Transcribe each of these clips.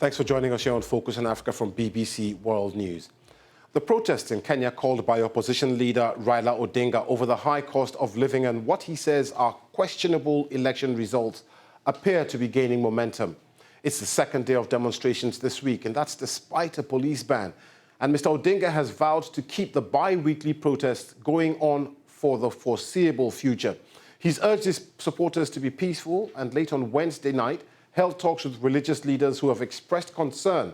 Thanks for joining us here on Focus on Africa from BBC World News. The protests in Kenya called by opposition leader Raila Odinga over the high cost of living and what he says are questionable election results appear to be gaining momentum. It's the second day of demonstrations this week, and that's despite a police ban. And Mr. Odinga has vowed to keep the bi-weekly protests going on for the foreseeable future. He's urged his supporters to be peaceful, and late on Wednesday night, held talks with religious leaders who have expressed concern,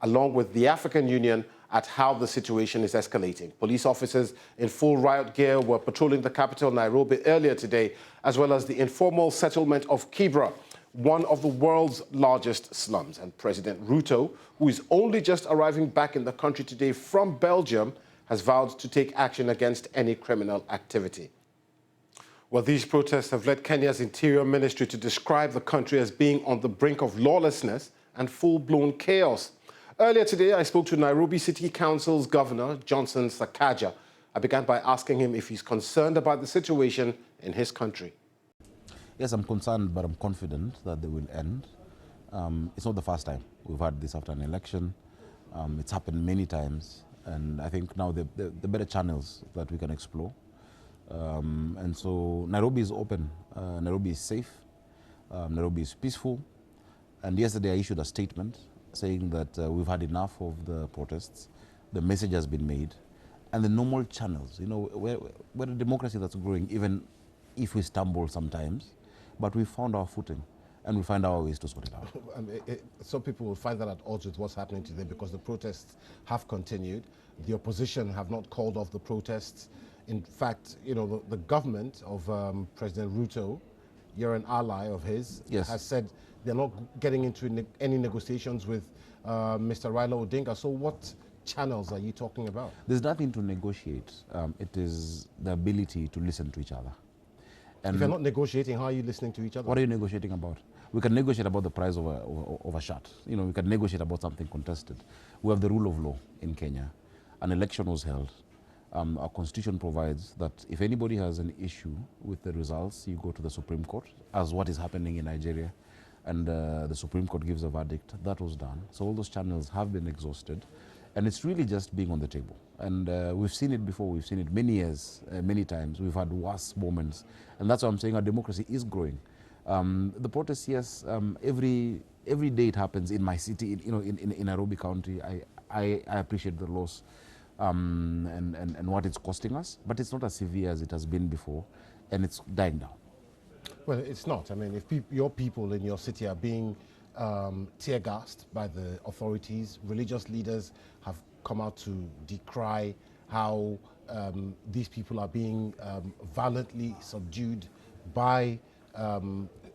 along with the African Union, at how the situation is escalating. Police officers in full riot gear were patrolling the capital, Nairobi, earlier today, as well as the informal settlement of Kibra, one of the world's largest slums. And President Ruto, who is only just arriving back in the country today from Belgium, has vowed to take action against any criminal activity. Well, these protests have led Kenya's Interior Ministry to describe the country as being on the brink of lawlessness and full-blown chaos. Earlier today, I spoke to Nairobi City Council's Governor, JOHNSON Sakaja. I began by asking him if he's concerned about the situation in his country. Yes, I'm concerned, but I'm confident that they will end. It's not the first time we've had this after an election. It's happened many times, and I think now the better channels that we can explore. And so Nairobi is open, Nairobi is safe, Nairobi is peaceful. And yesterday I issued a statement saying that we've had enough of the protests, the message has been made, and the normal channels, you know, we're a democracy that's growing, even if we stumble sometimes, but we found our footing and we find our ways to sort it out. Some people will find that at odds with what's happening today because the protests have continued. The opposition have not called off the protests. In fact, you know, the government of President Ruto, you're an ally of his, yes, has said they're not getting into any negotiations with Mr. Raila Odinga. So what channels are you talking about? There's nothing to negotiate. It is the ability to listen to each other. And if you're not negotiating, how are you listening to each other? What are you negotiating about? We can negotiate about the price of a shirt. You know, we can negotiate about something contested. We have the rule of law in Kenya. An election was held. Our constitution provides that if anybody has an issue with the results, you go to the Supreme Court, as what is happening in Nigeria, and the Supreme Court gives a verdict. That was done. So all those channels have been exhausted, and it's really just being on the table. And we've seen it before. We've seen it many years, many times. We've had worse moments, and that's why I'm saying our democracy is growing. The protests, yes, every day it happens in my city, in Nairobi County. I appreciate the loss. And what it's costing us, but it's not as severe as it has been before, and it's dying down. Well, it's not. I mean, if your people in your city are being tear-gassed by the authorities, religious leaders have come out to decry how these people are being violently subdued by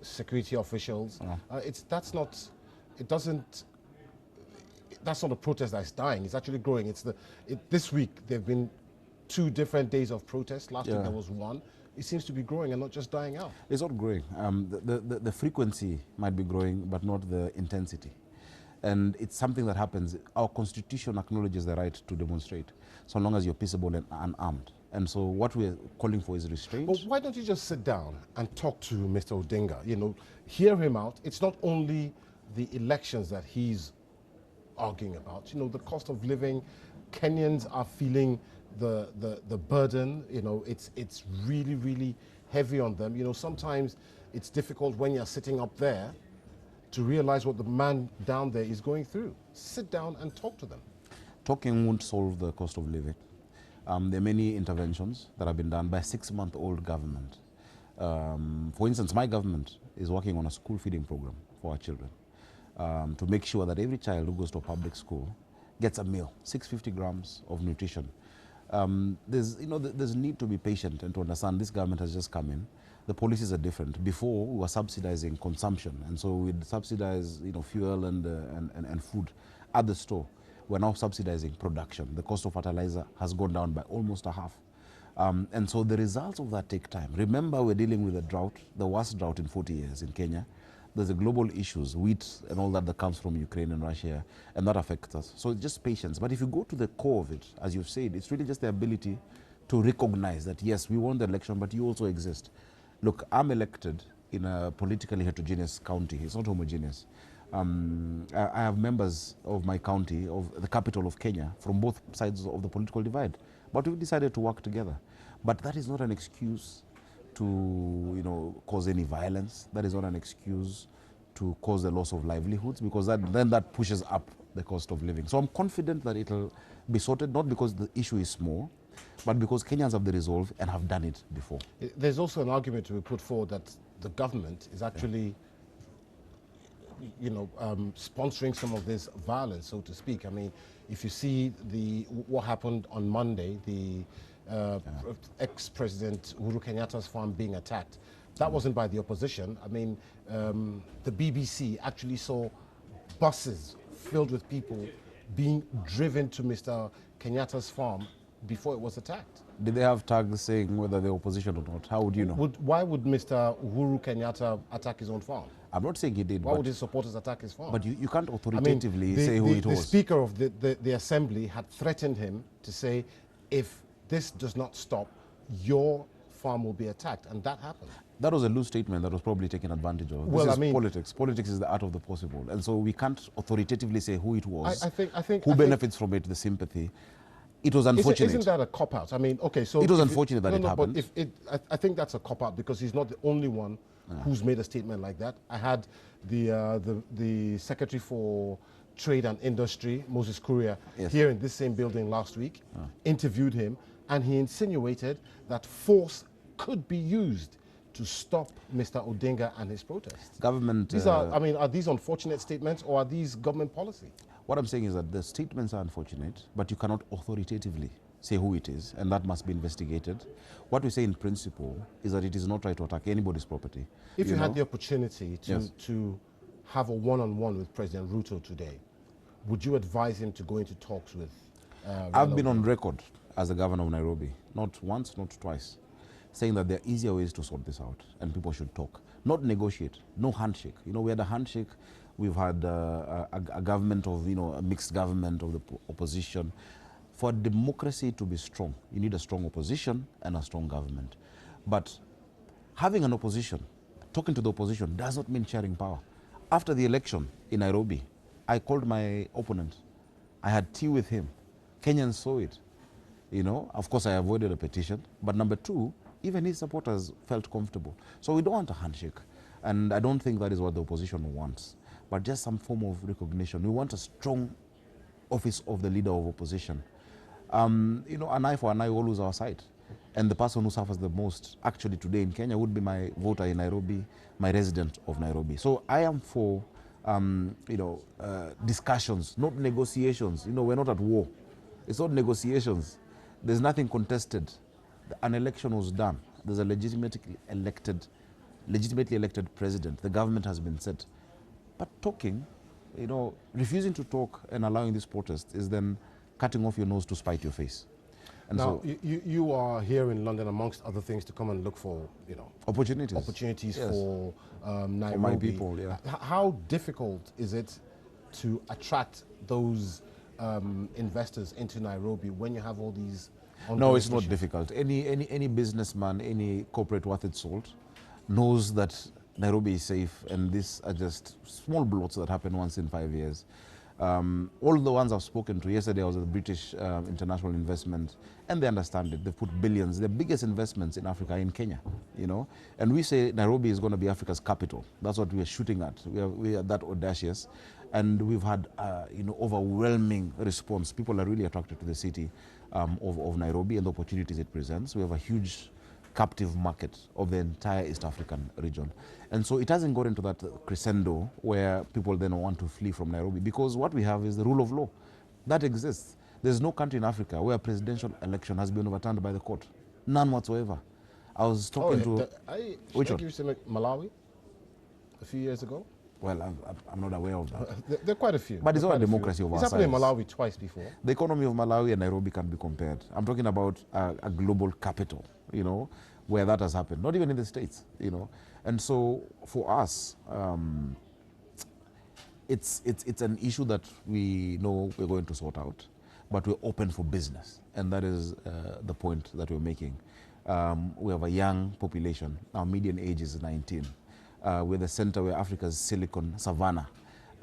security officials. That's not a protest that's dying. It's actually growing. This week there have been 2 different days of protest. Last week there was 1. It seems to be growing and not just dying out. It's not growing. The frequency might be growing, but not the intensity. And it's something that happens. Our constitution acknowledges the right to demonstrate, so long as you're peaceable and unarmed. And so what we're calling for is restraint. But why don't you just sit down and talk to Mr. Odinga? You know, hear him out. It's not only the elections that he's arguing about. You know, the cost of living, Kenyans are feeling the burden. You know, it's really, really heavy on them. You know, sometimes it's difficult when you're sitting up there to realize what the man down there is going through. Sit down and talk to them. Talking won't solve the cost of living. There are many interventions that have been done by a 6-month-old government. For instance, my government is working on a school feeding program for our children. To make sure that every child who goes to a public school gets a meal, 650 grams of nutrition. There's need to be patient and to understand this government has just come in. The policies are different. Before, we were subsidizing consumption, and so we'd subsidize, fuel and food at the store. We're now subsidizing production. The cost of fertilizer has gone down by almost a half. And so the results of that take time. Remember, we're dealing with a drought, the worst drought in 40 years in Kenya. There's the global issues, wheat and all that comes from Ukraine and Russia, and that affects us. So it's just patience. But if you go to the core of it, as you've said, it's really just the ability to recognize that, yes, we won the election, but you also exist. Look, I'm elected in a politically heterogeneous county. It's not homogeneous. I have members of my county, of the capital of Kenya, from both sides of the political divide. But we've decided to work together. But that is not an excuse to, cause any violence. That is not an excuse to cause the loss of livelihoods, because then that pushes up the cost of living. So I'm confident that it'll be sorted, not because the issue is small, but because Kenyans have the resolve and have done it before. There's also an argument to be put forward that the government is actually, sponsoring some of this violence, so to speak. I mean, if you see what happened on Monday, the ex-president Uhuru Kenyatta's farm being attacked, that wasn't by the opposition. I mean, the BBC actually saw buses filled with people being driven to Mr. Kenyatta's farm before it was attacked. Did they have tags saying whether they're opposition or not? How would you know? Why would Mr. Uhuru Kenyatta attack his own farm? I'm not saying he did. Why would his supporters attack his farm? But you can't authoritatively say who it was. The Speaker of the Assembly had threatened him to say, if this does not stop, your farm will be attacked, and that happened. That was a loose statement that was probably taken advantage of. This is politics. Politics is the art of the possible, and so we can't authoritatively say who it was, who benefits from it, the sympathy. It was unfortunate. Isn't that a cop-out? I mean, okay, so... It was unfortunate that it happened. But I think that's a cop-out, because he's not the only one who's made a statement like that. I had the Secretary for Trade and Industry, Moses Kuria, here in this same building last week, interviewed him, and he insinuated that force could be used to stop Mr. Odinga and his protests. Government... are these unfortunate statements, or are these government policy? What I'm saying is that the statements are unfortunate, but you cannot authoritatively say who it is, and that must be investigated. What we say in principle is that it is not right to attack anybody's property. If you had the opportunity to have a one-on-one with President Ruto today, would you advise him to go into talks with I've been on record as the governor of Nairobi, not once, not twice, saying that there are easier ways to sort this out, and people should talk, not negotiate, no handshake. We had a handshake. We've had a government of, a mixed government of the opposition. For democracy to be strong, you need a strong opposition and a strong government. But having an opposition, talking to the opposition, does not mean sharing power. After the election in Nairobi, I called my opponent. I had tea with him. Kenyans saw it. Of course, I avoided a petition. But number two, even his supporters felt comfortable. So we don't want a handshake. And I don't think that is what the opposition wants, but just some form of recognition. We want a strong office of the leader of opposition. An eye for an eye, always our side. And the person who suffers the most, actually today in Kenya, would be my voter in Nairobi, my resident of Nairobi. So I am for, discussions, not negotiations. We're not at war. It's not negotiations. There's nothing contested. An election was done. There's a legitimately elected president. The government has been set. But talking, refusing to talk and allowing this protest is then cutting off your nose to spite your face. And now, so you are here in London, amongst other things, to come and look for, opportunities. Opportunities for Nairobi. For my people, yeah. How difficult is it to attract those investors into Nairobi when you have all these? No, it's not difficult. Any businessman, any corporate worth its salt knows that Nairobi is safe, and these are just small blots that happen once in 5 years. All the ones I've spoken to, yesterday I was at the British International Investment, and they understand it. They've put billions, the biggest investments in Africa, in Kenya, And we say Nairobi is going to be Africa's capital. That's what we are shooting at. We are that audacious, and we've had overwhelming response. People are really attracted to the city of Nairobi and the opportunities it presents. We have a huge captive market of the entire East African region. And so it hasn't gotten to that crescendo where people then want to flee from Nairobi, because what we have is the rule of law. That exists. There's no country in Africa where a presidential election has been overturned by the court. None whatsoever. I was talking to... Which one? Malawi a few years ago? Well, I'm not aware of that. There are quite a few. But it's not a democracy of our size. It's happened in Malawi twice before. The economy of Malawi and Nairobi can be compared. I'm talking about a global capital, where that has happened. Not even in the States, And so for us, it's an issue that we know we're going to sort out, but we're open for business. And that is the point that we're making. We have a young population. Our median age is 19. We're the center where Africa's silicon savannah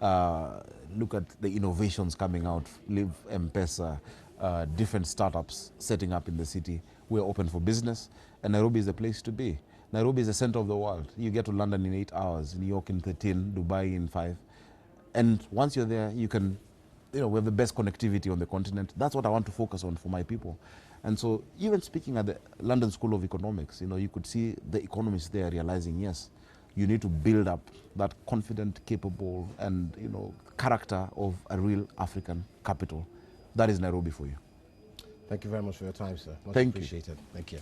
Look at the innovations coming out, Live M-Pesa, different startups setting up in the city. We're open for business, and Nairobi is the place to be. Nairobi is the center of the world. You get to London in 8 hours, New York in 13, Dubai in 5. And once you're there, you can, we have the best connectivity on the continent. That's what I want to focus on for my people. And so even speaking at the London School of Economics, you could see the economists there realizing, yes, you need to build up that confident, capable, and character of a real African capital. That is Nairobi for you. Thank you very much for your time, sir. Much Thank appreciated. Thank you.